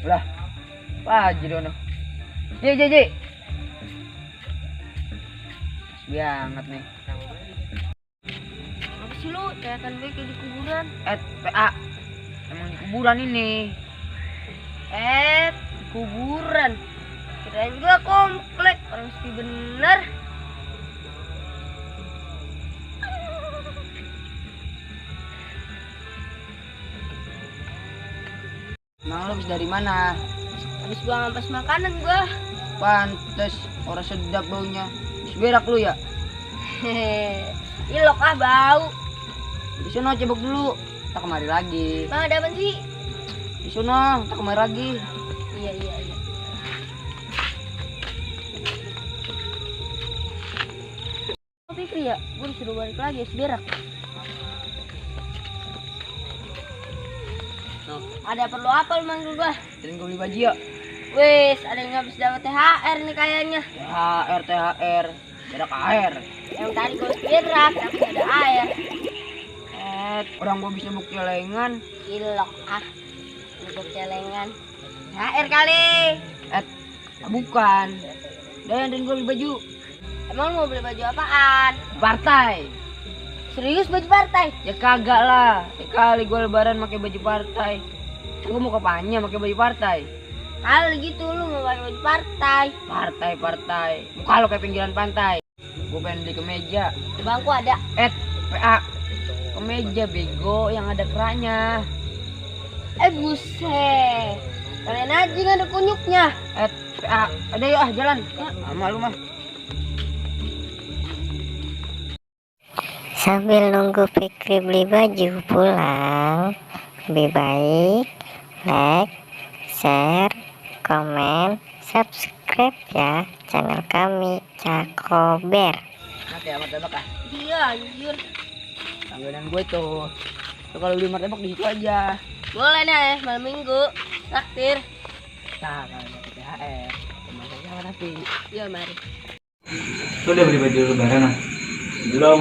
Lah, apa aja dono. Ji. Banget nih. Apa sih lu? Teriakan gue kayak di kuburan. PA. Emang di kuburan ini. Di kuburan. Kirain juga komplek. Orang sepi bener. Emang lu habis dari mana? Habis buang ampas makanan gua. Pantes, orang sedap baunya. Habis berak lu ya? Hehehe. Ilok bau. Di sono cebok dulu. Tak kemari lagi. Bang, ada apa sih? Di sono, tak kemari lagi. Iya. Kok pikir ya? Gue disuruh balik lagi habis berak. No. Ada perlu apa lu manggil gua? Dan gue beli baju ya. Wes, ada yang habis dapat THR nih kayaknya. THR. Berak air. Yang tadi gue berak, tapi ada air. Orang gua bisa bukti celengan. Ilok untuk celengan. THR kali. Bukan. Dan gue beli baju Emang lu mau beli baju apaan? partai. Serius baju partai? Ya kagak lah. Kali gue lebaran pakai baju partai. Gue mau kampanye pakai baju partai. Kalau gitu lu mau pakai baju partai. Partai. Muka lo kayak pinggiran pantai. Gue pengen beli kemeja. Di bangku ada. PA. Kemeja bego yang ada keraknya. Buset. Kalian aja nggak ada kunyuknya. PA. Ada yuk jalan. Sama lu mah. Sambil nunggu Fikri beli baju pulang, lebih baik like, share, komen, subscribe ya channel kami Cakober. Nanti ya martabak ah. Iya anjir. Langganan gue tuh. Tuh kalau beli martabak di situ aja. Boleh nih malam minggu. Traktir. Nah, kalau dapat THR. Kemana sama tapi. Iya mari. Lu udah beli baju lebaran ah? Belum,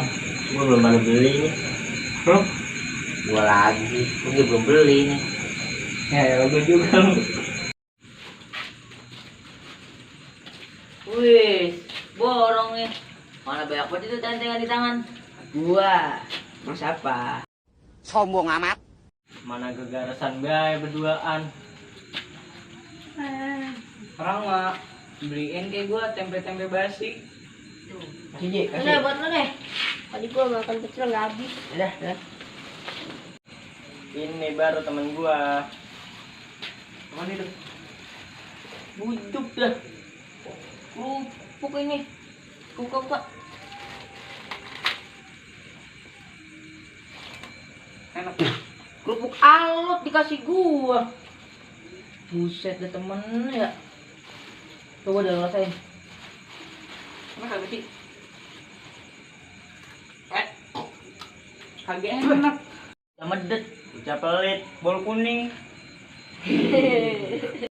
gua belum ada beli nih. Gua lagi, gua juga belum beli nih. Ya gua juga lu. Wih, borong nih. Mana banyak banget itu tentengan di tangan. Gua. Mas apa? Sombong amat. Mana gegarasan bae berduaan. Orang mah beliin kayak gua tempe-tempe basi. Kasih. Udah buat lu nih. Tadi gua makan pecel nggak habis. Udah. Ini baru temen gua. Mana itu? Bujuk dah. Kerupuk ini. Buka. Enak. Kerupuk alot dikasih gua. Buset deh temen ya. Coba udah rasain. Enak kagak sih? Kagak enak. Yang medet. Ucap pelit, bol kuning.